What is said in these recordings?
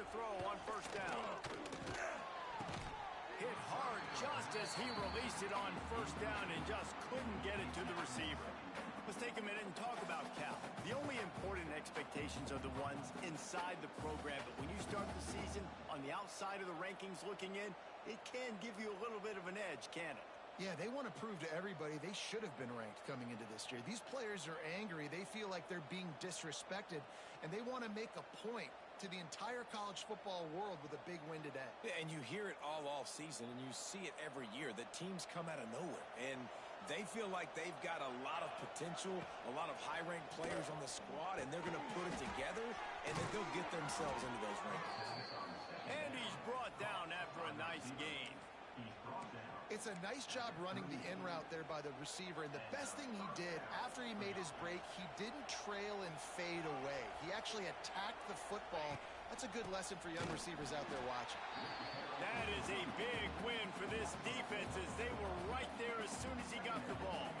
to throw on first down. Hit hard just as he released it on first down and just couldn't get it to the receiver. Let's take a minute and talk about Cal. The only important expectations are the ones inside the program, but when you start the season on the outside of the rankings looking in, it can give you a little bit of an edge, can it? Yeah, they want to prove to everybody they should have been ranked coming into this year. These players are angry. They feel like they're being disrespected, and they want to make a point to the entire college football world with a big win today. Yeah, and you hear it all off season, and you see it every year that teams come out of nowhere, and they feel like they've got a lot of potential, a lot of high-ranked players on the squad, and they're going to put it together, and then they'll get themselves into those rankings. And he's brought down after a nice gain. It's a nice job running the in route there by the receiver, and the best thing he did after he made his break, he didn't trail and fade away. He actually attacked the football. That's a good lesson for young receivers out there watching. That is a big win for this defense as they were right there as soon as he got the ball.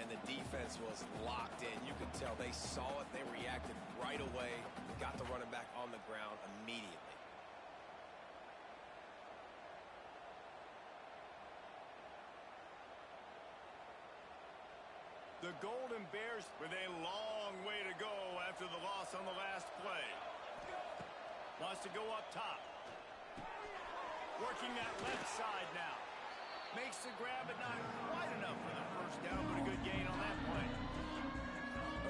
And the defense was locked in. You could tell they saw it. They reacted right away, got the running back on the ground immediately. The Golden Bears with a long way to go after the loss on the last play. Wants to go up top. Working that left side now. Makes the grab, but not quite enough for the first down, but a good gain on that play.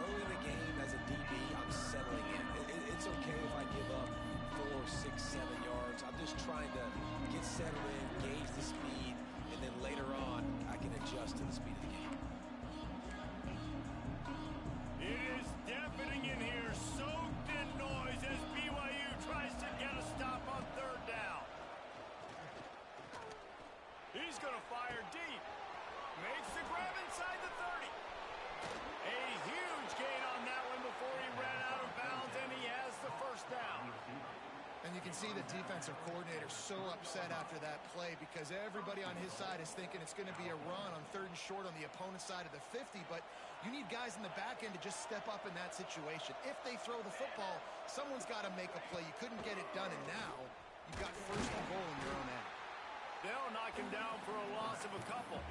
Early in the game, as a DB, I'm settling in. It's okay if I give up 4, 6, 7 yards. I'm just trying to get settled in, gauge the speed, and then later on, I can adjust to the speed of the game. It is deafening in here, soaked in noise as BYU tries to get a stop on third down. He's going to fire deep. Makes the grab inside the 30. A huge gain on that one before he ran out of bounds, and he has the first down. And you can see the defensive coordinator so upset after that play because everybody on his side is thinking it's going to be a run on third and short on the opponent's side of the 50, but you need guys in the back end to just step up in that situation. If they throw the football, someone's got to make a play. You couldn't get it done, and now you've got first and goal in your own end. They'll knock him down for a loss of a couple.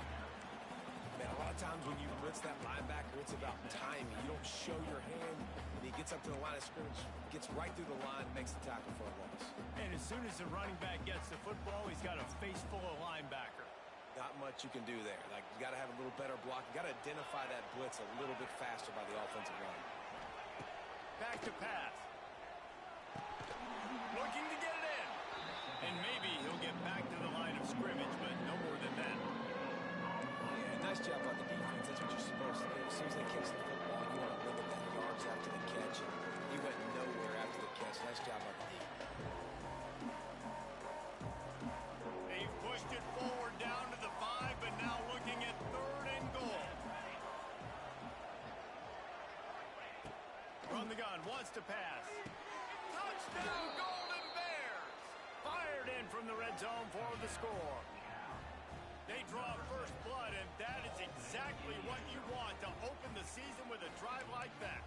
Man, a lot of times when you blitz that linebacker, it's about timing. You don't show your hand, and he gets up to the line of scrimmage, gets right through the line, makes the tackle for a loss. And as soon as the running back gets the football, he's got a face full of linebacker. Not much you can do there. Like, you got to have a little better block. You got to identify that blitz a little bit faster by the offensive line. Back to pass. Looking to get it in. And maybe he'll get back to the line of scrimmage, but no more than that. Nice job on the defense. That's what you're supposed to do. As soon as they catch the football, you want to limit that yards after the catch. He went nowhere after the catch. Nice job on the defense. They've pushed it forward down to the 5, but now looking at third and goal. Run the gun, wants to pass. Touchdown, Golden Bears! Fired in from the red zone for the score. They draw first blood, and that is exactly what you want to open the season with a drive like that.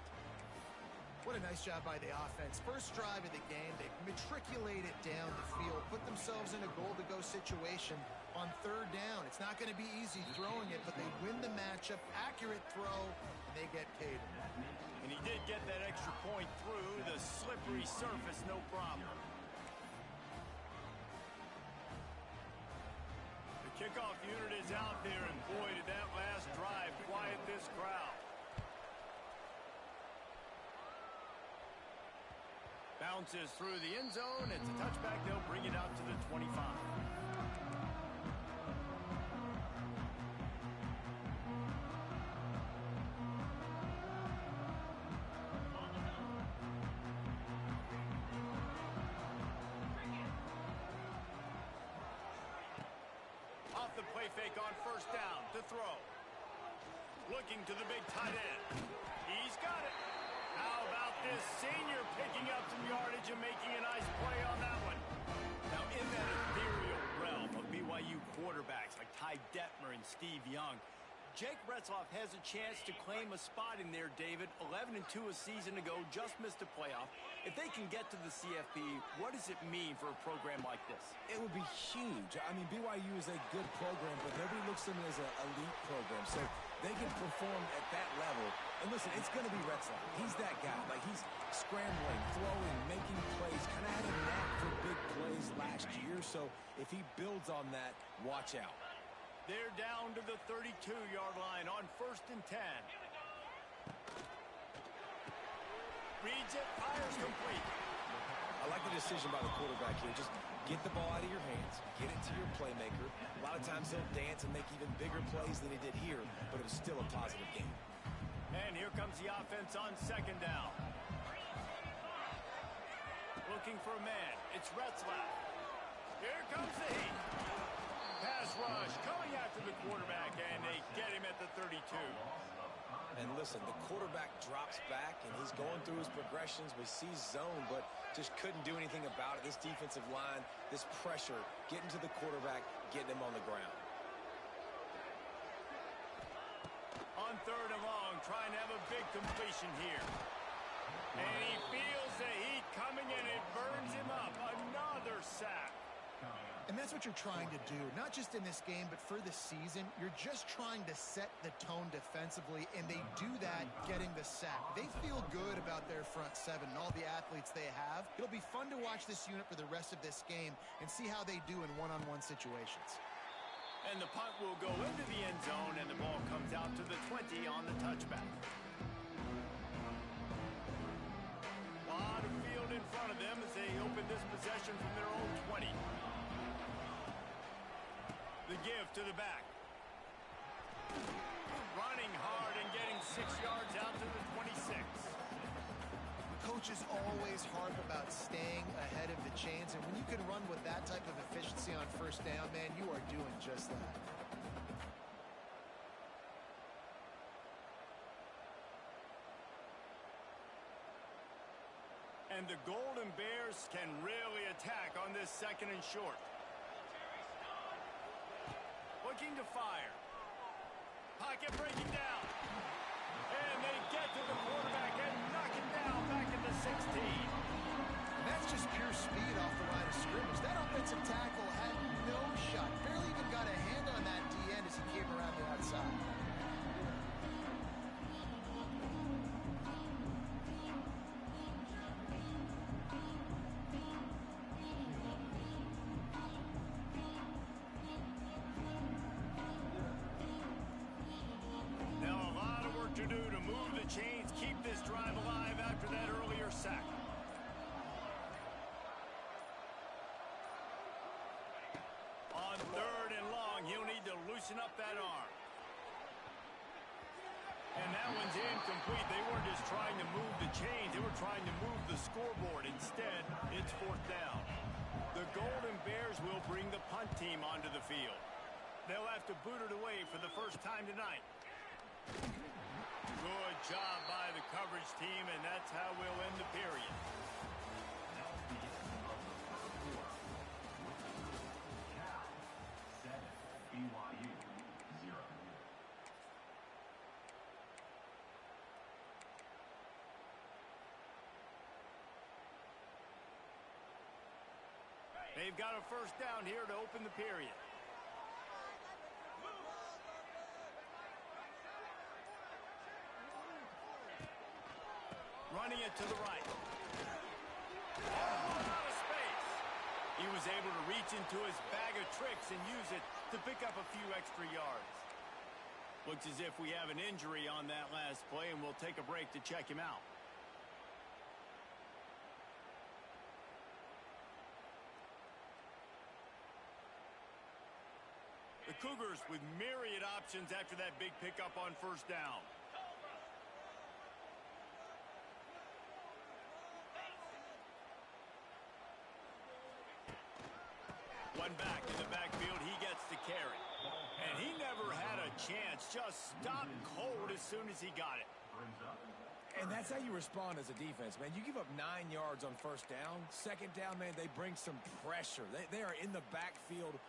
What a nice job by the offense. First drive of the game, they matriculate it down the field, put themselves in a goal-to-go situation on third down. It's not going to be easy throwing it, but they win the matchup, accurate throw, and they get paid. And he did get that extra point through the slippery surface, no problem. Kickoff unit is out there, and boy, did that last drive quiet this crowd. Bounces through the end zone. It's a touchback. They'll bring it out to the 25. Off the play fake on first down to throw. Looking to the big tight end. He's got it. How about this senior picking up some yardage and making a nice play on that one? Now, in that ethereal realm of BYU quarterbacks like Ty Detmer and Steve Young, Jake Retzlaff has a chance to claim a spot in there, David. 11-2 a season ago, just missed a playoff. If they can get to the CFP, what does it mean for a program like this? It would be huge. I mean, BYU is a good program, but nobody looks at them as an elite program. So they can perform at that level. And listen, it's going to be Retzlaff. He's that guy. Like, he's scrambling, throwing, making plays. Kind of had a knack for big plays last year. So if he builds on that, watch out. They're down to the 32-yard line on 1st and 10. Reads it, fires complete. I like the decision by the quarterback here. Just get the ball out of your hands, get it to your playmaker. A lot of times he'll dance and make even bigger plays than he did here, but it was still a positive game. And here comes the offense on 2nd down. Looking for a man. It's Retzlaff. Here comes the heat. Pass rush coming after the quarterback, and they get him at the 32. And listen, the quarterback drops back, and he's going through his progressions. We see zone, but just couldn't do anything about it. This defensive line, this pressure, getting to the quarterback, getting him on the ground. On 3rd and long, trying to have a big completion here. And he feels the heat coming, and it burns him up. Another sack. And that's what you're trying to do, not just in this game, but for the season. You're just trying to set the tone defensively, and they do that getting the sack. They feel good about their front seven and all the athletes they have. It'll be fun to watch this unit for the rest of this game and see how they do in one-on-one situations. And the punt will go into the end zone, and the ball comes out to the 20 on the touchback. A lot of field in front of them as they open this possession from their own 20. The give to the back. Running hard and getting 6 yards out to the 26. Coaches always harp about staying ahead of the chains, and when you can run with that type of efficiency on 1st down, man, you are doing just that. And the Golden Bears can really attack on this 2nd and short. Looking to fire. Pocket breaking down. And they get to the quarterback and knock it down back at the 16. And that's just pure speed off the line of scrimmage. That offensive tackle had no shot. Barely even got a hand on that D-end as he came around the outside. Chains keep this drive alive after that earlier sack. On 3rd and long, he'll need to loosen up that arm. And that one's incomplete. They weren't just trying to move the chains. They were trying to move the scoreboard. Instead, it's 4th down. The Golden Bears will bring the punt team onto the field. They'll have to boot it away for the first time tonight. Good job by the coverage team, and that's how we'll end the period. They've got a 1st down here to open the period. Running it to the right. Oh, out of space. He was able to reach into his bag of tricks and use it to pick up a few extra yards. Looks as if we have an injury on that last play, and we'll take a break to check him out. The Cougars with myriad options after that big pickup on 1st down. One back in the backfield, he gets the carry. And he never had a chance, just stopped cold as soon as he got it. And that's how you respond as a defense, man. You give up 9 yards on 1st down. 2nd down, man, they bring some pressure. They are in the backfield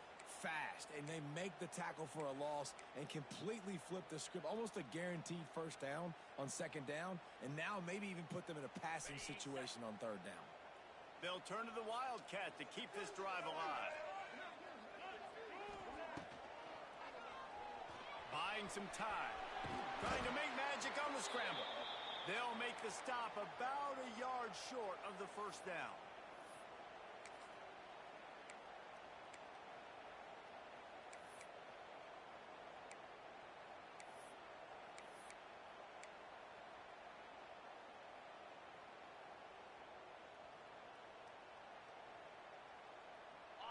fast, and they make the tackle for a loss and completely flip the script, almost a guaranteed first down on second down, and now maybe even put them in a passing situation on third down. They'll turn to the Wildcat to keep this drive alive. Buying some time. Trying to make magic on the scramble. They'll make the stop about a yard short of the first down.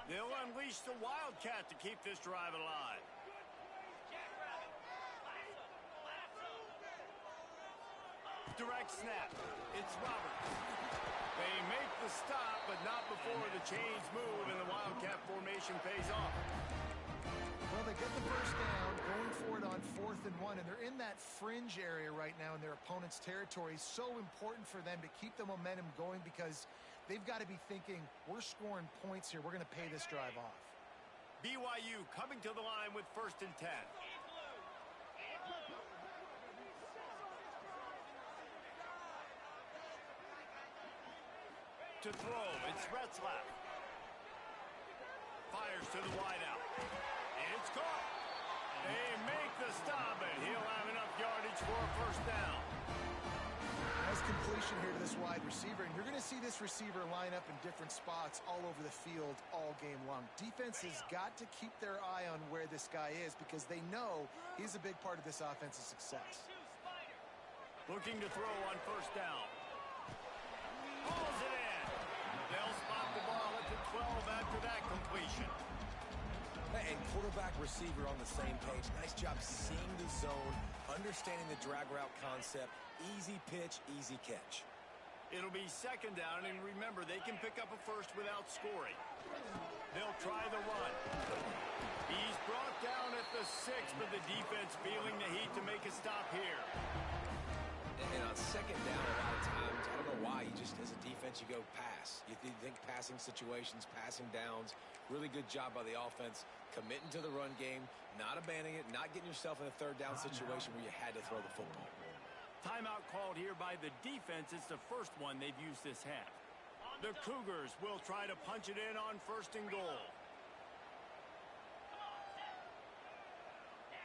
They'll unleash the Wildcat to keep this drive alive. Direct snap. It's Roberts. They make the stop, but not before the chains move and the Wildcat formation pays off. Well, they get the first down, going for it on 4th and 1, and they're in that fringe area right now in their opponent's territory. So important for them to keep the momentum going because they've got to be thinking, we're scoring points here. We're going to pay this drive off. BYU coming to the line with 1st and 10. To throw, it's Retzlaff. Fires to the wideout. It's caught. They make the stop, and he'll have enough yardage for a first down. Nice completion here to this wide receiver, and you're going to see this receiver line up in different spots all over the field all game long. Defense has got to keep their eye on where this guy is because they know he's a big part of this offense's success. Looking to throw on first down. Pulls it in. They'll spot the ball at the 12 after that completion. And quarterback receiver on the same page. Nice job seeing the zone, understanding the drag route concept. Easy pitch, easy catch. It'll be second down, and remember, they can pick up a first without scoring. They'll try the run. He's brought down at the 6, but the defense feeling the heat to make a stop here. And on second down, a lot of times, I don't know why, you just, as a defense, you go pass. You think passing situations, passing downs. Really good job by the offense, committing to the run game, not abandoning it, not getting yourself in a third down situation where you had to throw the football. Timeout called here by the defense. It's the first one they've used this half. The Cougars will try to punch it in on 1st and goal.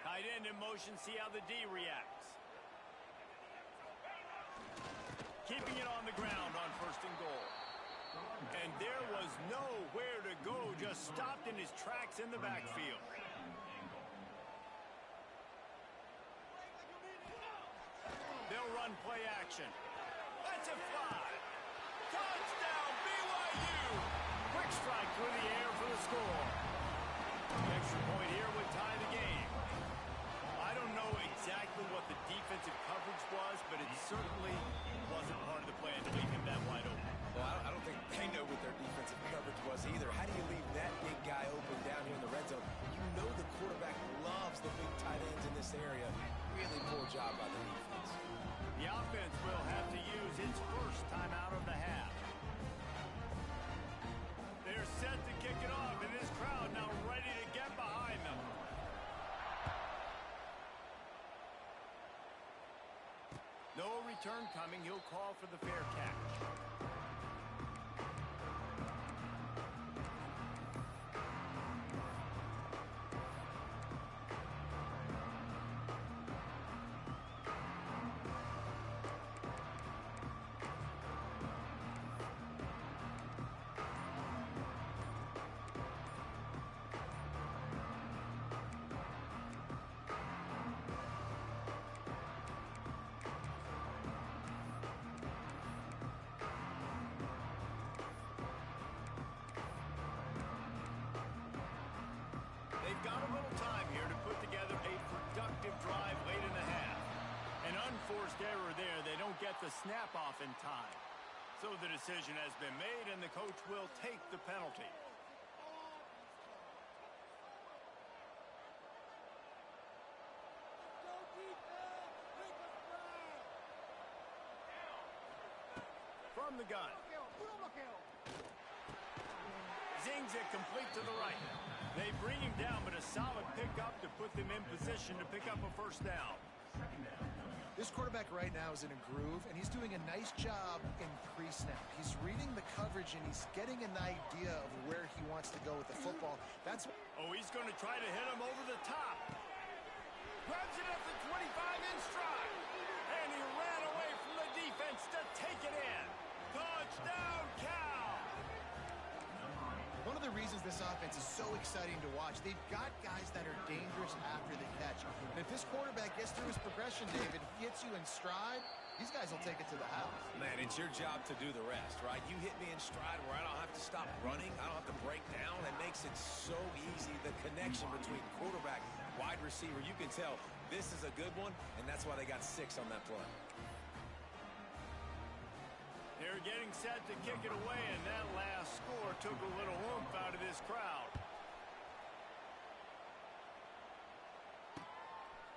Tight end in motion, see how the D reacts. Keeping it on the ground on 1st and goal. And there was nowhere to go, just stopped in his tracks in the backfield. They'll run play action. That's a fly. Touchdown, BYU. Quick strike through the air for the score. The extra point here would tie the game. I don't know exactly what the defensive coverage was, but it certainly wasn't part of the plan to leave him that wide open. Well, I don't think they know what their defensive coverage was either. How do you leave that big guy open down here in the red zone? You know the quarterback loves the big tight ends in this area. Really poor job by the defense. The offense will have to use its first timeout of the half. They're set to kick it off, and this crowd now ready to get behind them. No return coming. He'll call for the fair catch. Got a little time here to put together a productive drive late in the half. An unforced error there. They don't get the snap off in time. So the decision has been made, and the coach will take the penalty. From the gun. Zings it complete to the right. They bring him down, but a solid pickup to put them in position to pick up a first down. This quarterback right now is in a groove, and he's doing a nice job in pre-snap. He's reading the coverage, and he's getting an idea of where he wants to go with the football. That's Oh, he's going to try to hit him over the top. Grabs it at the 25 in stride. And he ran away from the defense to take it in. Touchdown, Cal! one of the reasons this offense is so exciting to watch. They've got guys that are dangerous after the catch. And if this quarterback gets through his progression, David, gets you in stride, these guys will take it to the house. Man, it's your job to do the rest, right? You hit me in stride where I don't have to stop running. I don't have to break down. It makes it so easy. The connection between quarterback, wide receiver, you can tell this is a good one, and that's why they got 6 on that play. They're getting set to kick it away, and that last score took a little oomph out of this crowd.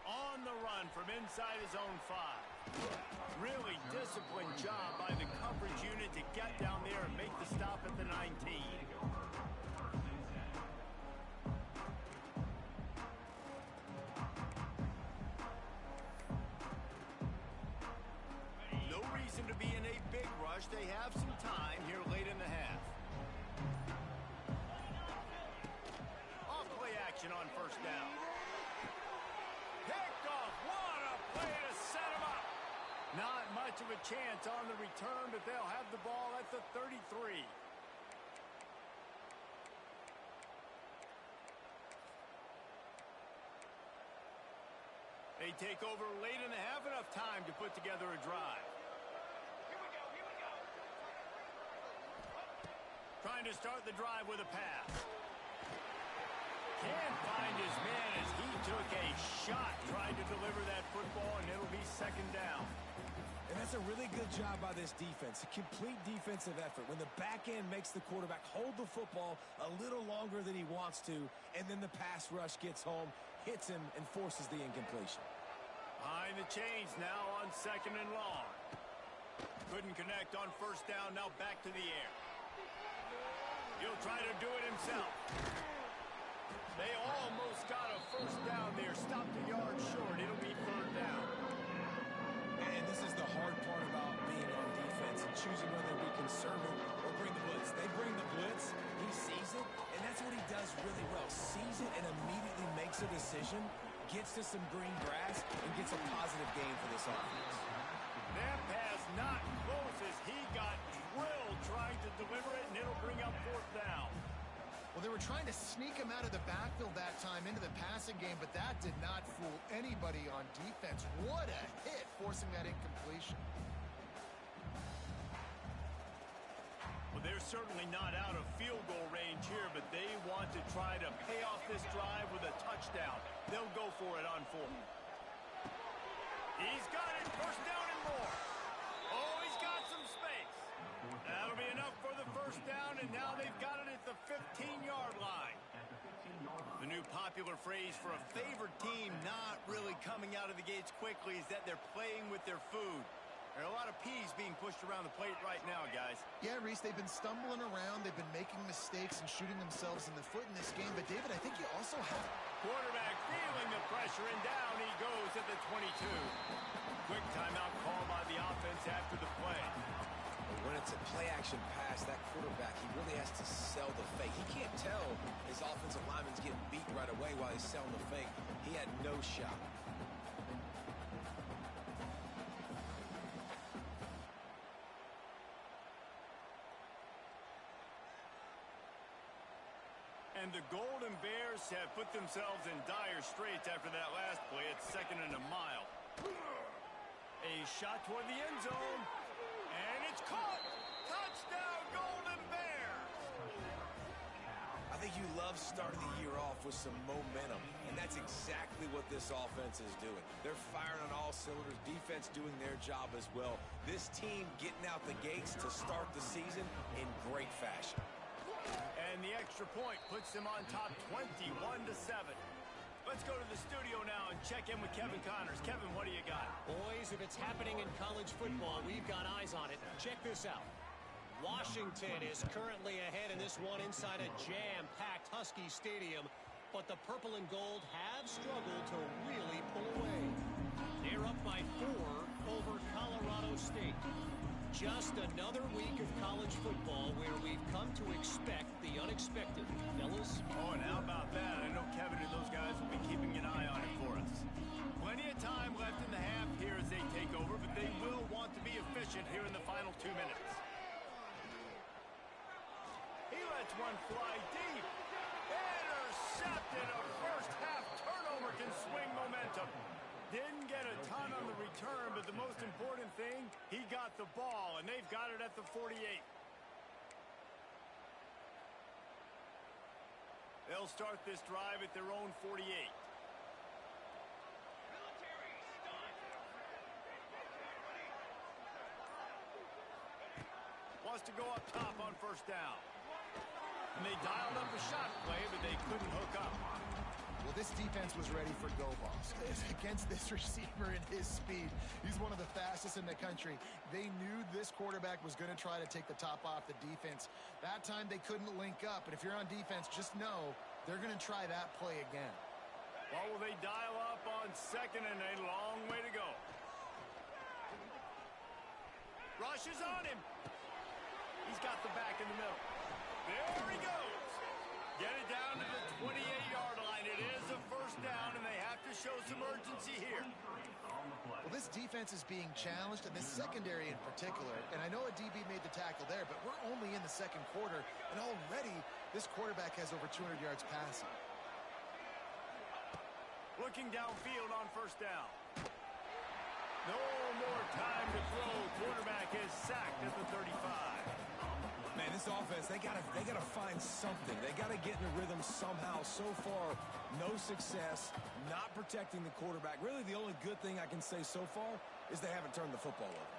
On the run from inside his own 5. Really disciplined job by the coverage unit to get down there and make the stop at the 19. No reason to be in a big rush. They have some time here late in the half. Off play action on first down. Picked off. What a play to set him up. Not much of a chance on the return, but they'll have the ball at the 33. They take over late in the half, enough time to put together a drive. Trying to start the drive with a pass. Can't find his man as he took a shot trying to deliver that football, and it'll be second down. And that's a really good job by this defense. A complete defensive effort. When the back end makes the quarterback hold the football a little longer than he wants to, and then the pass rush gets home, hits him, and forces the incompletion. Behind the chains now on second and long. Couldn't connect on first down, now back to the air. He'll try to do it himself. They almost got a first down there, stopped a yard short. It'll be third down. And this is the hard part about being on defense and choosing whether to be conservative or bring the blitz. They bring the blitz, he sees it, and that's what he does really well. Sees it and immediately makes a decision, gets to some green grass, and gets a positive gain for this offense. That pass not close as he got drilled trying to deliver it, and it'll bring up fourth down. Well, they were trying to sneak him out of the backfield that time into the passing game, but that did not fool anybody on defense. What a hit, forcing that incompletion. Well, they're certainly not out of field goal range here, but they want to try to pay off this drive with a touchdown. They'll go for it on fourth. He's got it, first down and more. Oh, he's got some space. That'll be enough for the first down, and now they've got it at the 15-yard line. The new popular phrase for a favored team not really coming out of the gates quickly is that they're playing with their food. There are a lot of peas being pushed around the plate right now, guys. Yeah, Reese, they've been stumbling around. They've been making mistakes and shooting themselves in the foot in this game. But, David, I think you also have... Quarterback feeling the pressure, and down he goes at the 22. Quick timeout call by the offense after the play. When it's a play-action pass, that quarterback, he really has to sell the fake. He can't tell his offensive lineman's getting beat right away while he's selling the fake. He had no shot. And the Golden Bears have put themselves in dire straits after that last play. It's second and a mile. A shot toward the end zone. And it's caught. Touchdown, Golden Bears. I think you love starting the year off with some momentum, and that's exactly what this offense is doing. They're firing on all cylinders, defense doing their job as well. This team getting out the gates to start the season in great fashion. And the extra point puts them on top 21-7. Let's go to the studio now and check in with Kevin Connors. Kevin, what do you got? Boys, if it's happening in college football, we've got eyes on it. Check this out. Washington is currently ahead in this one inside a jam-packed Husky Stadium, but the purple and gold have struggled to really pull away. They're up by 4 over Colorado State. Just another week of college football where we've come to expect the unexpected, fellas. Oh, and how about that? I know Kevin and those guys will be keeping an eye on it for us. Plenty of time left in the half here as they take over, but they will want to be efficient here in the final 2 minutes. He lets one fly deep. Intercepted. A first half turnover can swing momentum. Didn't get a ton on the return, but the most important thing, he got the ball, and they've got it at the 48. They'll start this drive at their own 48. Wants to go up top on first down. And they dialed up a shot play, but they couldn't hook up. Well, this defense was ready for go balls. Against this receiver and his speed, he's one of the fastest in the country. They knew this quarterback was going to try to take the top off the defense. That time they couldn't link up, but if you're on defense, just know they're going to try that play again. Well, will they dial up on second and a long way to go? Rush is on him. He's got the back in the middle. There he goes. Get it down to the 28-yard line. It is a first down, and they have to show some urgency here. Well, this defense is being challenged, and this secondary in particular. And I know a DB made the tackle there, but we're only in the second quarter, and already this quarterback has over 200 yards passing. Looking downfield on first down. No more time to throw. Quarterback is sacked at the 35. Man, this offense, they gotta find something. They gotta get in a rhythm somehow. So far, no success, not protecting the quarterback. Really, the only good thing I can say so far is they haven't turned the football over.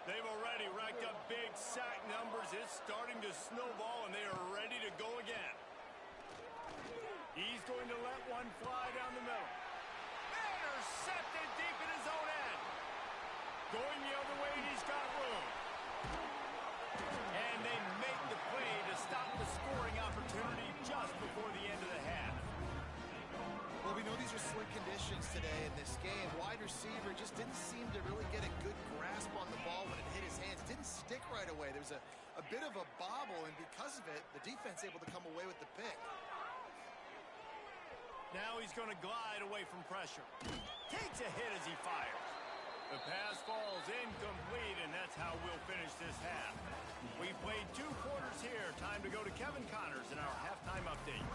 They've already racked up big sack numbers. It's starting to snowball, and they are ready to go again. He's going to let one fly down the middle. Intercepted deep in his own end. Going the other way, and he's got room. And they make the play to stop the scoring opportunity just before the end of the half. Well, we know these are slick conditions today in this game. Wide receiver just didn't seem to really get a good grasp on the ball when it hit his hands. Didn't stick right away. There was a bit of a bobble, and because of it, the defense able to come away with the pick. Now he's going to glide away from pressure. Takes a hit as he fires. The pass falls incomplete, and that's how we'll finish this half. We've played 2 quarters here. Time to go to Kevin Connors in our halftime update.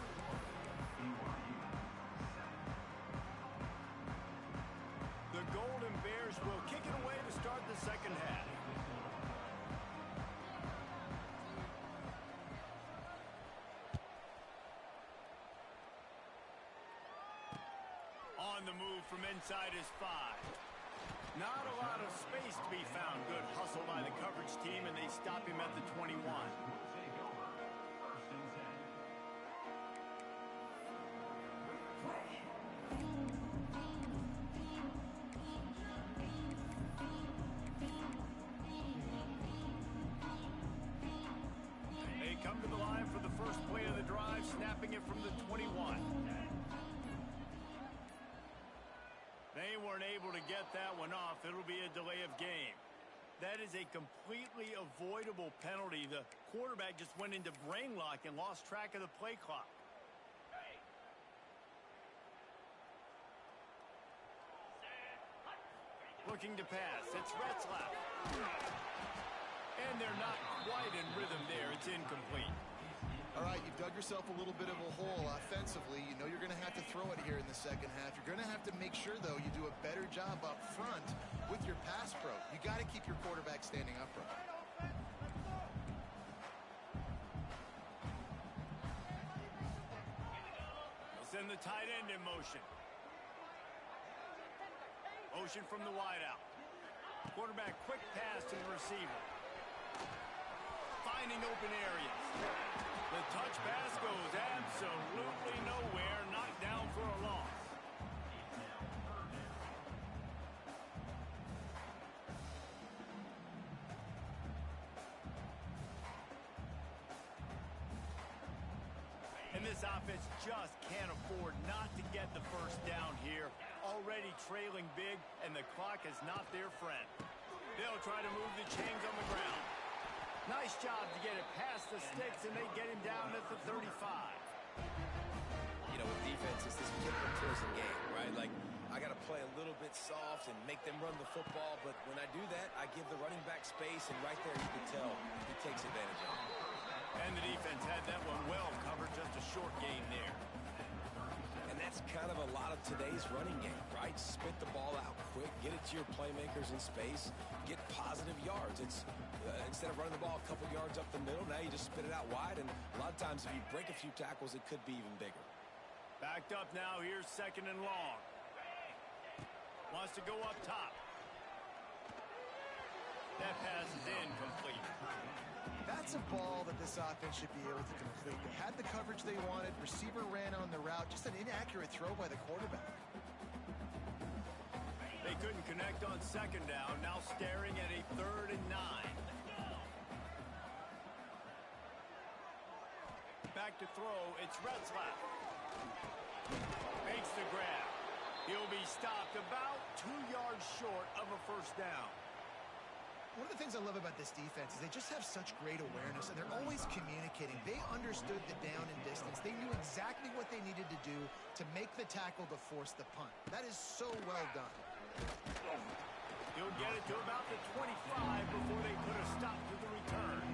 The Golden Bears will kick it away to start the second half. On the move from inside his 5. Not a lot of space to be found. Good hustle by the coverage team, and they stop him at the 21. They come to the line for the first play of the drive, snapping it from the 21. They weren't able to get that one off. It'll be a delay of game. That is a completely avoidable penalty. The quarterback just went into brain lock and lost track of the play clock. Looking to pass. It's Retzlaff. And they're not quite in rhythm there. It's incomplete. All right, you've dug yourself a little bit of a hole offensively. You know you're going to have to throw it here in the second half. You're going to have to make sure, though, you do a better job up front with your pass pro. You got to keep your quarterback standing upright. They'll send the tight end in motion. Motion from the wideout. Quarterback quick pass to the receiver. Finding open areas. The touch pass goes absolutely nowhere. Knocked down for a loss. This offense just can't afford not to get the first down here. Already trailing big, and the clock is not their friend. They'll try to move the chains on the ground. Nice job to get it past the sticks, and they get him down at the 35. You know, with defenses, this particular game, right? Like, I got to play a little bit soft and make them run the football, but when I do that, I give the running back space, and right there you can tell he takes advantage of it. And the defense had that one well covered, just a short gain there. And that's kind of a lot of today's running game, right? Spit the ball out quick, get it to your playmakers in space, get positive yards. It's instead of running the ball a couple yards up the middle, now you just spit it out wide, and a lot of times if you break a few tackles, it could be even bigger. Backed up now, here's 2nd and long. Wants to go up top. That pass is incomplete. That's a ball that this offense should be able to complete. They had the coverage they wanted. Receiver ran on the route. Just an inaccurate throw by the quarterback. They couldn't connect on 2nd down. Now staring at a 3rd and 9. Back to throw. It's Retzlaff. Makes the grab. He'll be stopped about 2 yards short of a first down. One of the things I love about this defense is they just have such great awareness, and they're always communicating. They understood the down and distance. They knew exactly what they needed to do to make the tackle to force the punt. That is so well done. He'll get it to about the 25 before they put a stop to the return.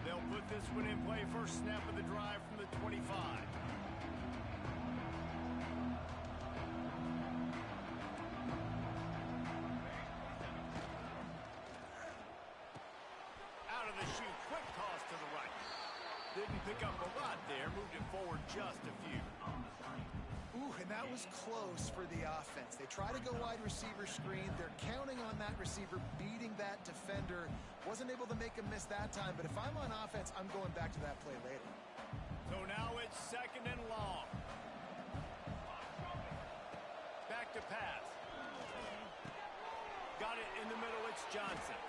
They'll put this one in play. First snap of the drive from the 25. Didn't pick up a lot there, moved it forward just a few. Ooh, and that was close for the offense. They try to go wide receiver screen. They're counting on that receiver beating that defender. Wasn't able to make a miss that time, but if I'm on offense, I'm going back to that play later. So now it's 2nd and long. Back to pass. Got it in the middle, it's Johnson.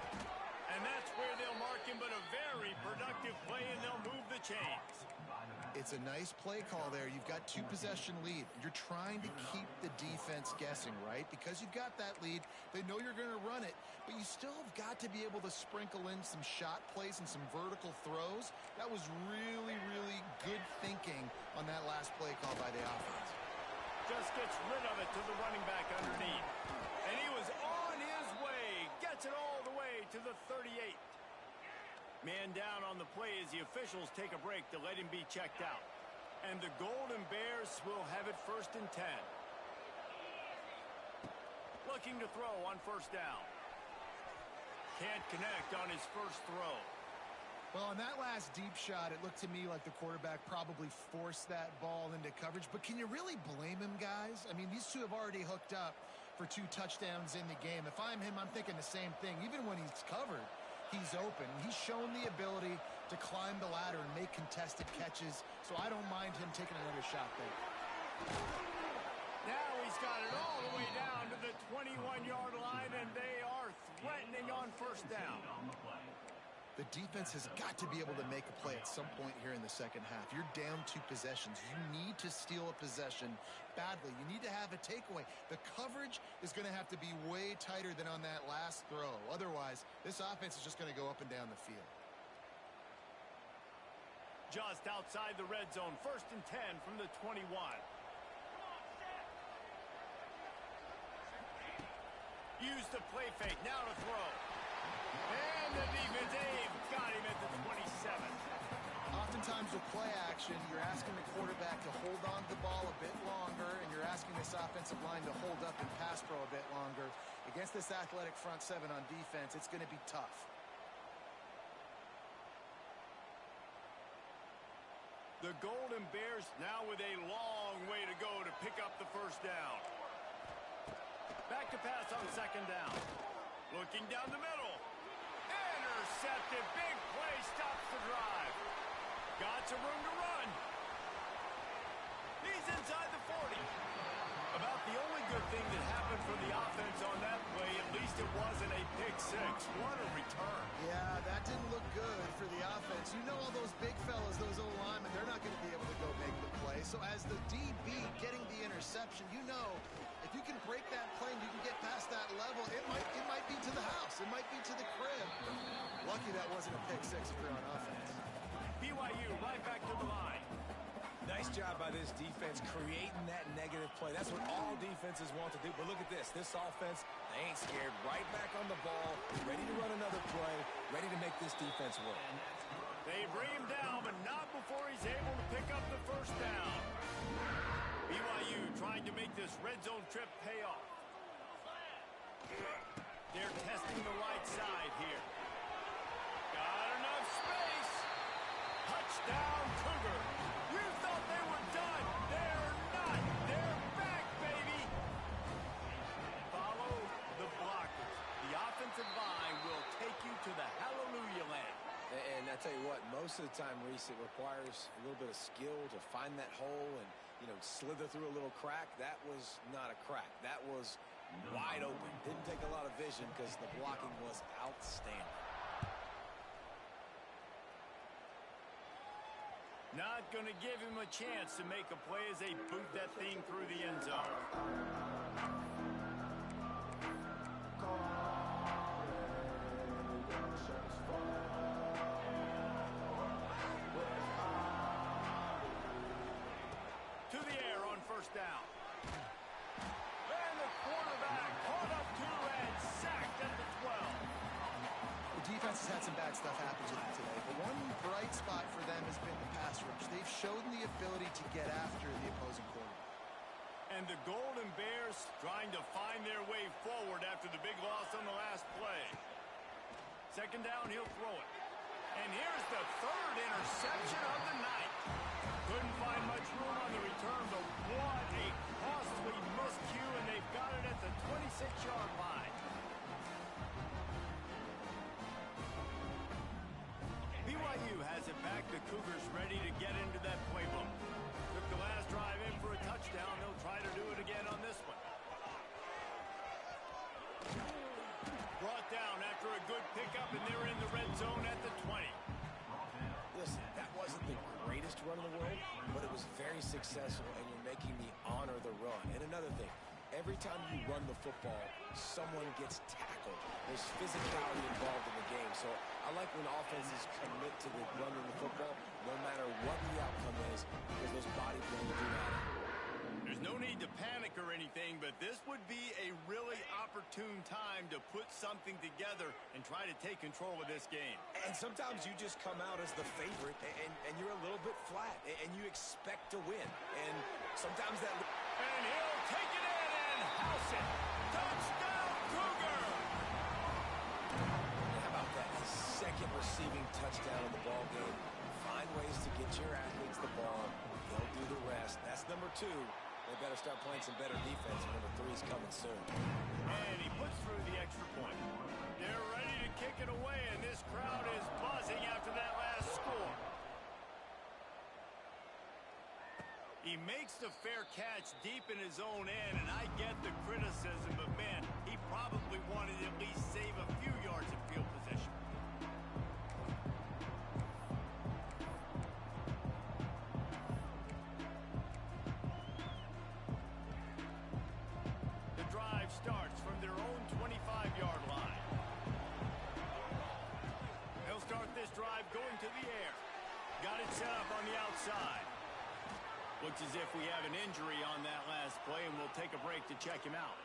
And that's where they'll mark him, but a very productive play, and they'll move the chains. It's a nice play call there. You've got 2-possession lead. You're trying to keep the defense guessing, right? Because you've got that lead, they know you're going to run it, but you still have got to be able to sprinkle in some shot plays and some vertical throws. That was really, really good thinking on that last play call by the offense. Just gets rid of it to the running back underneath. And he was on his way. Gets it all the way to the 38. Man down on the play as the officials take a break to let him be checked out. And the Golden Bears will have it 1st and 10. Looking to throw on 1st down. Can't connect on his first throw. Well, on that last deep shot, it looked to me like the quarterback probably forced that ball into coverage. But can you really blame him, guys? I mean, these two have already hooked up for 2 touchdowns in the game. If I'm him, I'm thinking the same thing. Even when he's covered, he's open. He's shown the ability to climb the ladder and make contested catches, so I don't mind him taking another shot there. Now he's got it all the way down to the 21-yard line, and they are threatening on 1st down. The defense has got to be able to make a play at some point here in the second half. You're down 2 possessions. You need to steal a possession badly. You need to have a takeaway. The coverage is going to have to be way tighter than on that last throw. Otherwise, this offense is just going to go up and down the field. Just outside the red zone. 1st and 10 from the 21. Use the play fake. Now to throw. And the defense got him at the 27. Oftentimes with play action, you're asking the quarterback to hold on to the ball a bit longer, and you're asking this offensive line to hold up and pass pro a bit longer. Against this athletic front 7 on defense, it's going to be tough. The Golden Bears now with a long way to go to pick up the 1st down. Back to pass on 2nd down. Looking down the middle. Intercepted. Big play. Stops the drive. Got some room to run. He's inside the 40. About the only good thing that happened for the offense on that play, at least it wasn't a pick six. What a return. Yeah, that didn't look good for the offense. You know all those big fellas, those O-linemen, they're not going to be able to go make the play. So as the DB getting the interception, you know if you can break that plane, you can get past that level, it might be to the house. It might be to the crib. Lucky that wasn't a pick six if you're on offense. BYU right back to the line. Nice job by this defense creating that negative play. That's what all defenses want to do. But look at this. This offense, they ain't scared. Right back on the ball, ready to run another play, ready to make this defense work. They bring him down, but not before he's able to pick up the first down. BYU trying to make this red zone trip pay off. They're testing the right side here. Got enough space. Touchdown, Cougar. You thought they were done. They're not. They're back, baby. Follow the blockers. The offensive line will take you to the hallelujah land. And I tell you what, most of the time, Reese, it requires a little bit of skill to find that hole and, you know, slither through a little crack. That was not a crack. That was wide open. Didn't take a lot of vision because the blocking was outstanding. Not going to give him a chance to make a play as they boot that thing through the end zone. To the air on first down. And the quarterback caught up to and sacked at the 12. The defense has had some bad stuff happen to them today, but one bright spot for them has been the pass rush. They've shown the ability to get after the opposing quarterback. And the Golden Bears trying to find their way forward after the big loss on the last play. Second down, he'll throw it. And here's the third interception of the night. Couldn't find much room on the return, but what a costly miscue, and they've got it at the 26-yard line. BYU has it back. The Cougars ready to get into that playbook. Took the last drive in for a touchdown. They'll try to do it again on this one. Brought down after a good pickup, and they're in the red zone at the 20. Listen, that wasn't the greatest run in the world, but it was very successful, and you're making me honor the run. And another thing, every time you run the football, someone gets tackled. There's physicality involved in the game. So I like when offenses commit to the running the football, no matter what the outcome is, because those body plays do matter. There's no need to panic or anything, but this would be a really opportune time to put something together and try to take control of this game. And sometimes you just come out as the favorite, and you're a little bit flat, and you expect to win. And sometimes that... And he'll take it in and house it. Touchdown, Cougar! How about that? His second receiving touchdown of the ball game. Find ways to get your athletes the ball. They'll do the rest. That's number 2. They better start playing some better defense. Number 3 is coming soon. And he puts through the extra point. They're ready to kick it away, and this crowd is buzzing after that last score. He makes the fair catch deep in his own end, and I get the criticism, but man, he probably wanted to at least save a few yards of field position. The drive starts from their own 25-yard line. They'll start this drive going to the air. Got it set up on the outside. Looks as if we have an injury on that last play, and we'll take a break to check him out.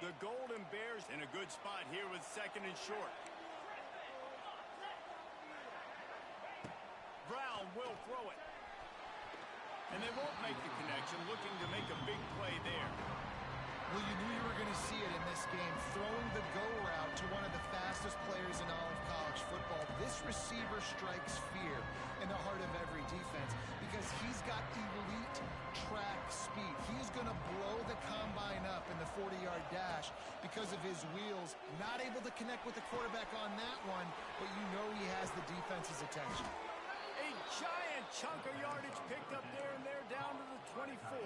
The Golden Bears in a good spot here with second and short. Brown will throw it. And they won't make the connection, looking to make a big play there. Well, you knew you were going to see it in this game, throwing the go route to one of the fastest players in all of college football. This receiver strikes fear in the heart of every defense because he's got elite track speed. He's going to blow the combine up in the 40-yard dash because of his wheels. Not able to connect with the quarterback on that one, but you know he has the defense's attention. A Giant chunk of yardage picked up there, and they're down to the 24.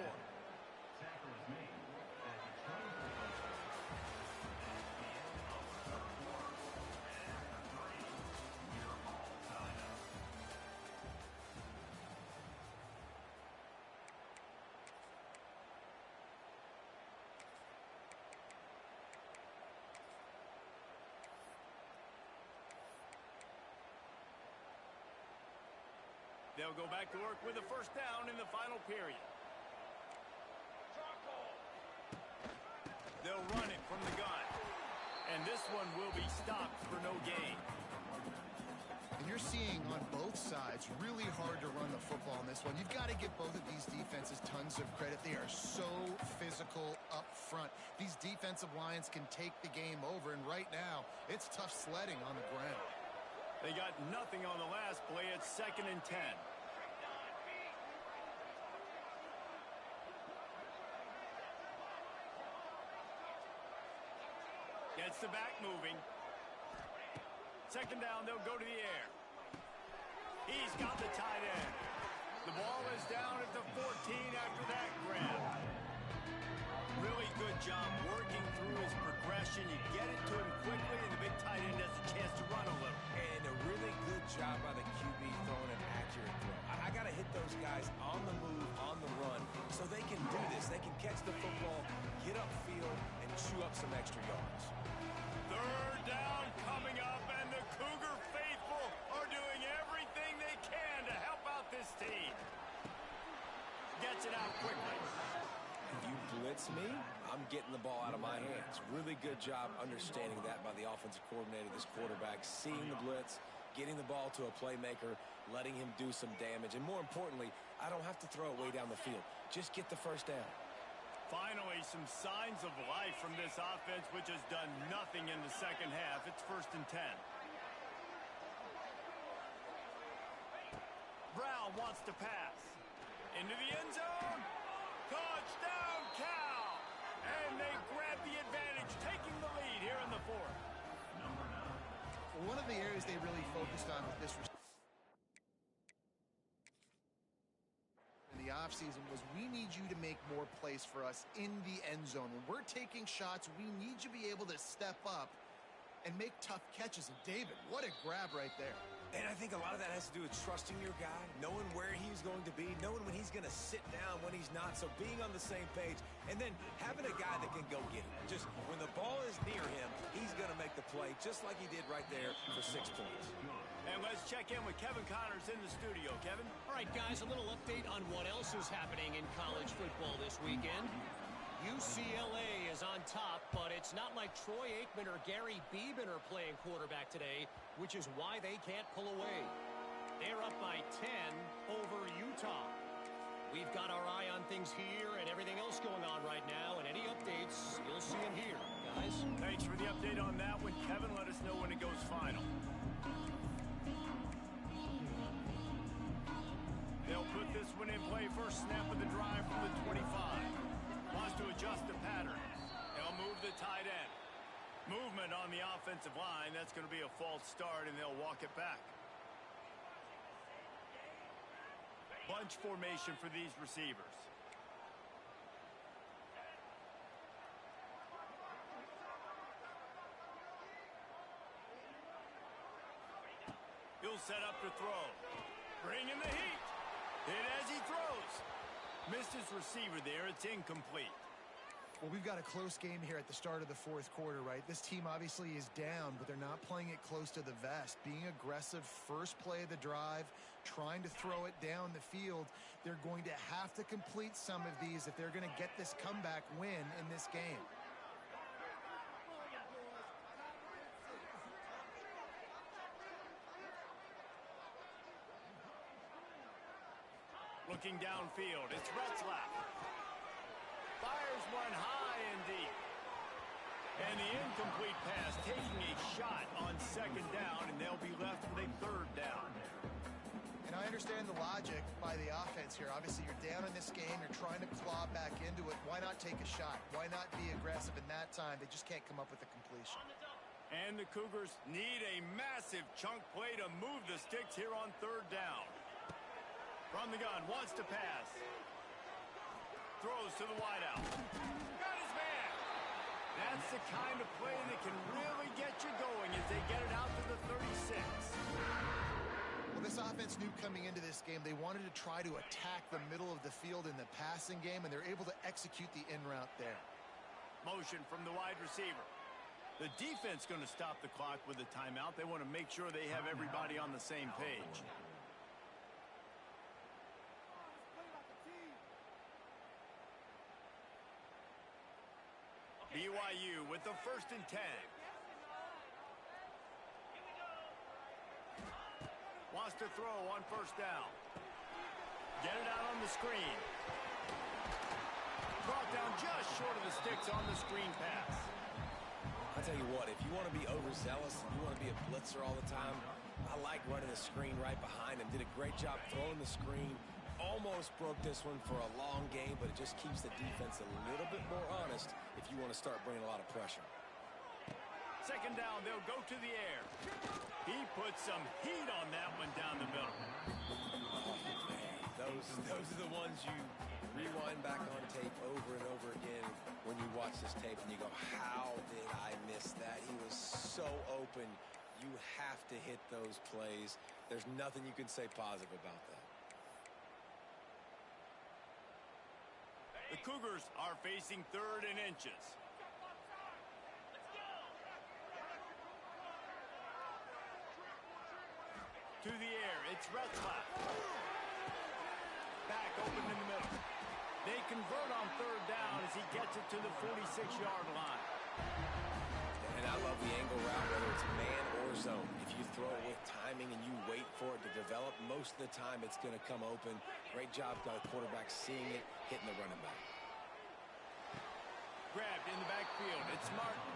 They'll go back to work with a first down in the final period. They'll run it from the gun. And this one will be stopped for no gain. And you're seeing on both sides really hard to run the football in this one. You've got to give both of these defenses tons of credit. They are so physical up front. These defensive lines can take the game over, and right now it's tough sledding on the ground. They got nothing on the last play. It's 2nd and 10. Gets the back moving. 2nd down, they'll go to the air. He's got the tight end. The ball is down at the 14 after that grab. Really good job working through his progression. You get it to him quickly, and the big tight end has a chance to run a little. And a really good job by the QB throwing an accurate throw. I got to hit those guys on the move, on the run, so they can do this. They can catch the football, get upfield, and chew up some extra yards. 3rd down coming up, and the Cougar faithful are doing everything they can to help out this team. Gets it out quickly. If you blitz me, I'm getting the ball out of my hands. Really good job understanding that by the offensive coordinator, this quarterback, seeing the blitz, getting the ball to a playmaker, letting him do some damage. And more importantly, I don't have to throw it way down the field. Just get the first down. Finally, some signs of life from this offense, which has done nothing in the second half. It's 1st and 10. Brown wants to pass. Into the end zone. Touchdown, Cal! And they grab the advantage, taking the lead here in the 4th. One of the areas they really focused on with this in the offseason was we need you to make more plays for us in the end zone. When we're taking shots, we need you to be able to step up and make tough catches. And David, what a grab right there. And I think a lot of that has to do with trusting your guy, knowing where he's going to be, knowing when he's going to sit down, when he's not. So being on the same page, and then having a guy that can go get it. Just when the ball is near him, he's going to make the play, just like he did right there for 6 points. And let's check in with Kevin Connors in the studio. Kevin? All right, guys, a little update on what else is happening in college football this weekend. UCLA is on top, but it's not like Troy Aikman or Gary Beeman are playing quarterback today, which is why they can't pull away. They're up by 10 over Utah. We've got our eye on things here and everything else going on right now, and any updates, you'll see them here, guys. Thanks for the update on that one, Kevin. Let us know when it goes final. They'll put this one in play. First snap of the drive from the 25. Wants to adjust the pattern. They'll move the tight end. Movement on the offensive line. That's going to be a false start, and they'll walk it back. Bunch formation for these receivers. He'll set up to throw. Bring in the heat. Hit as he throws. Missed his receiver there. It's incomplete. Well, we've got a close game here at the start of the 4th quarter, right? This team obviously is down, but they're not playing it close to the vest. Being aggressive, first play of the drive, trying to throw it down the field. They're going to have to complete some of these if they're going to get this comeback win in this game. Looking downfield, it's Retzlaff. Fires one high and deep. And the incomplete pass taking a shot on 2nd down, and they'll be left with a 3rd down. And I understand the logic by the offense here. Obviously, you're down in this game. You're trying to claw back into it. Why not take a shot? Why not be aggressive in that time? They just can't come up with a completion. And the Cougars need a massive chunk play to move the sticks here on 3rd down. From the gun, wants to pass. Throws to the wideout. Got his man. That's the kind of play that can really get you going as they get it out to the 36. Well, this offense knew coming into this game they wanted to try to attack the middle of the field in the passing game, and they're able to execute the in route there. Motion from the wide receiver. The defense going to stop the clock with a timeout. They want to make sure they have everybody on the same page. BYU with the 1st and 10. Wants to throw on 1st down. Get it out on the screen. Brought down just short of the sticks on the screen pass. I'll tell you what, if you want to be overzealous, if you want to be a blitzer all the time, I like running the screen right behind him. Did a great job throwing the screen. Almost broke this one for a long game, but it just keeps the defense a little bit more honest if you want to start bringing a lot of pressure. 2nd down, they'll go to the air. He put some heat on that one down the middle. Oh, man. Those are the ones you rewind back on tape over and over again when you watch this tape and you go, how did I miss that? He was so open. You have to hit those plays. There's nothing you can say positive about that. The Cougars are facing 3rd and inches. To the air, it's Retzlaff. Back open in the middle. They convert on 3rd down as he gets it to the 46-yard line. And I love the angle route, whether it's man or zone. If you throw it with timing and you wait for it to develop, most of the time it's going to come open. Great job by the quarterback seeing it, hitting the running back. Grabbed in the backfield. It's Martin.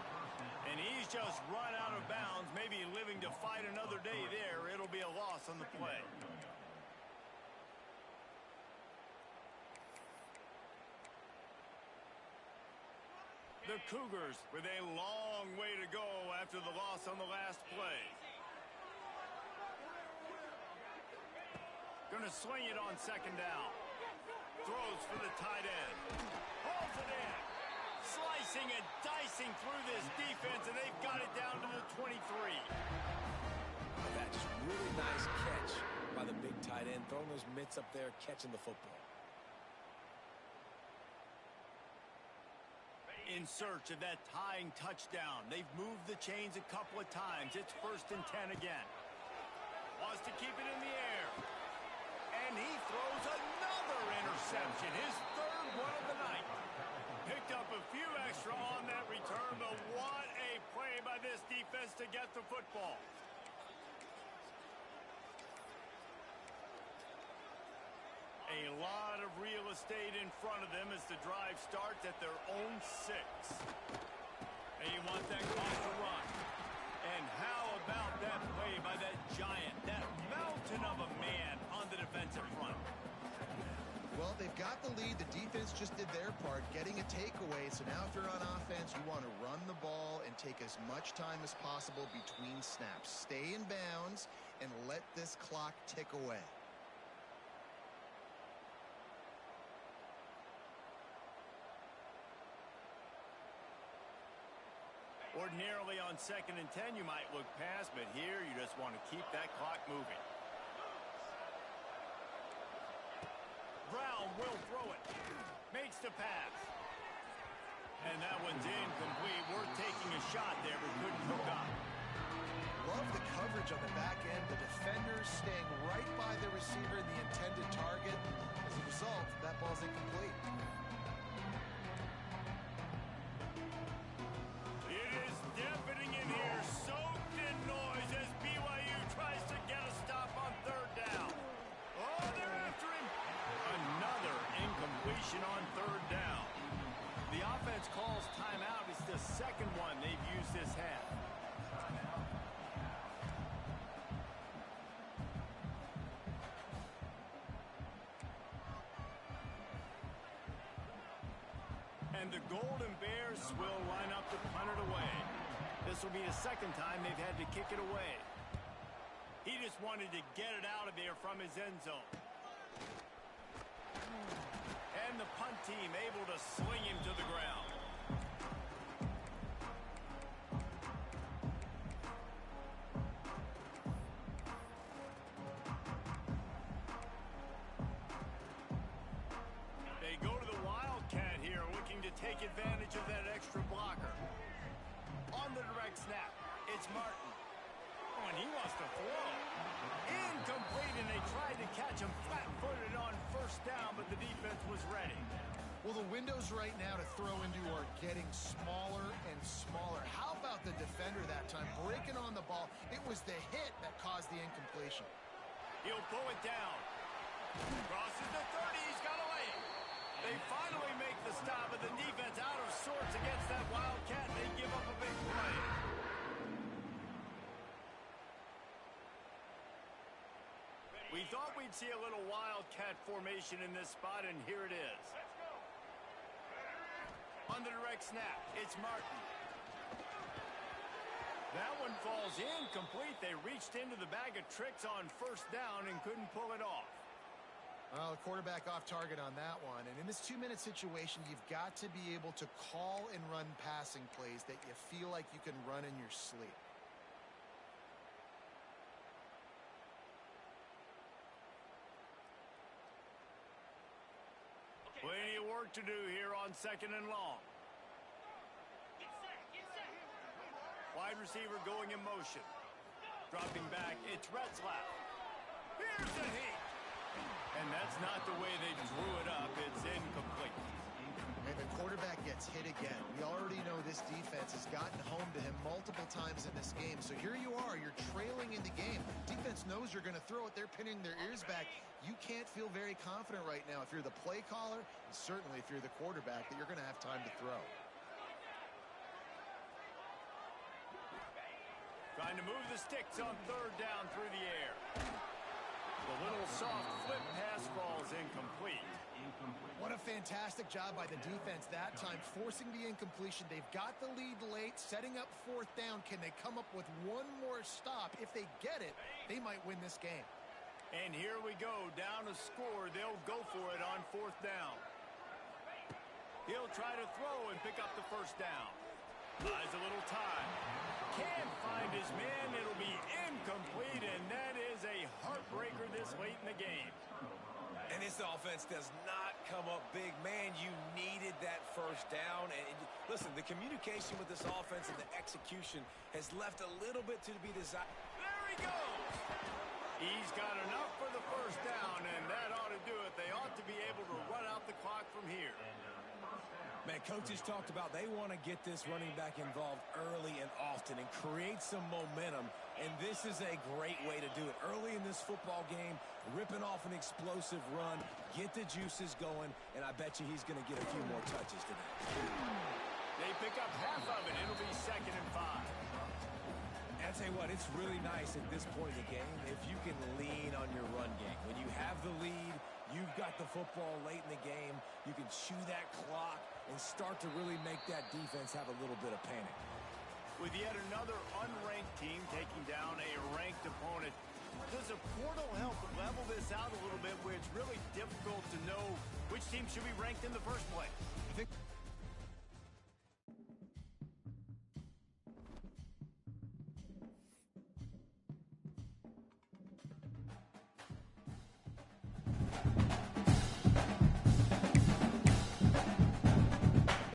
And he's just run out of bounds, maybe living to fight another day there. It'll be a loss on the play. The Cougars with a long way to go after the loss on the last play. Gonna swing it on 2nd down. Throws for the tight end. Holds it in. Slicing and dicing through this defense, and they've got it down to the 23. That's just really nice catch by the big tight end, throwing those mitts up there, catching the football. In search of that tying touchdown. They've moved the chains a couple of times. It's 1st and 10 again. Wants to keep it in the air. And he throws another interception. His 3rd one of the night. Picked up a few extra on that return, but what a play by this defense to get the football. A lot of real estate in front of them as the drive starts at their own 6. And you want that clock to run. And how about that play by that giant, that mountain of a man on the defensive front? Well, they've got the lead. The defense just did their part, getting a takeaway. So now if you're on offense, you want to run the ball and take as much time as possible between snaps. Stay in bounds and let this clock tick away. Ordinarily on 2nd and 10, you might look past, but here you just want to keep that clock moving. Brown will throw it. Makes the pass. And that one's incomplete. Worth taking a shot there, but couldn't hook up. Love the coverage on the back end. The defenders staying right by the receiver and the intended target. As a result, that ball's incomplete. It is deafening in here, soaked in noise as BYU tries to get a stop on 3rd down. Oh, they're after him. Another incompletion on 3rd down. The offense calls timeout. It's the 2nd one they've used this half. And the Golden Bears will line up to punt it away. This will be the 2nd time they've had to kick it away. He just wanted to get it out of there from his end zone. and the punt team able to sling him to the ground. They go to the Wildcat here, looking to take advantage of that extra blocker. On the direct snap, it's Martin. Oh, and he wants to throw. Incomplete, and they tried to catch him flat-footed on first down, but the defense was ready. Well, the windows right now to throw into are getting smaller and smaller. How about the defender that time breaking on the ball? It was the hit that caused the incompletion. He'll pull it down. Crosses the 30. He's got a lane. They finally make the stop, but the defense out of sorts against that Wildcat. They give up a big play. We thought we'd see a little Wildcat formation in this spot, and here it is. On the direct snap, it's Martin. That one falls incomplete. They reached into the bag of tricks on first down and couldn't pull it off. Well, the quarterback off target on that one. And in this 2-minute situation, you've got to be able to call and run passing plays that you feel like you can run in your sleep. Plenty of work to do here on 2nd and long. Wide receiver going in motion. Dropping back, it's Retzlaff. Here's the heat. And that's not the way they drew it up. It's incomplete. And the quarterback gets hit again. We already know this defense has gotten home to him multiple times in this game. So here you are, you're trailing in the game. Defense knows you're going to throw it. They're pinning their ears back. You can't feel very confident right now if you're the play caller, and certainly if you're the quarterback, that you're going to have time to throw. Trying to move the sticks on 3rd down through the air. The little soft flip pass falls incomplete. What a fantastic job by the defense that time, forcing the incompletion. They've got the lead late, setting up 4th down. Can they come up with one more stop? If they get it, they might win this game. And here we go, down a score. They'll go for it on 4th down. He'll try to throw and pick up the first down. Buys a little time. Can't find his man. It'll be incomplete, and that is a heartbreaker this late in the game. And this offense does not come up big. Man, you needed that first down. And listen, the communication with this offense and the execution has left a little bit to be desired. There he goes. He's got enough for the first down, and that ought to do it. They ought to be able to run out the clock from here. Man, coaches talked about they want to get this running back involved early and often and create some momentum, and this is a great way to do it. Early in this football game, ripping off an explosive run, get the juices going, and I bet you he's going to get a few more touches today. They pick up half of it. It'll be 2nd and 5. And I'll tell you what, it's really nice at this point in the game if you can lean on your run game. When you have the lead, you've got the football late in the game, you can chew that clock and start to really make that defense have a little bit of panic. With yet another unranked team taking down a ranked opponent, does a portal help level this out a little bit where it's really difficult to know which team should be ranked in the first place? I think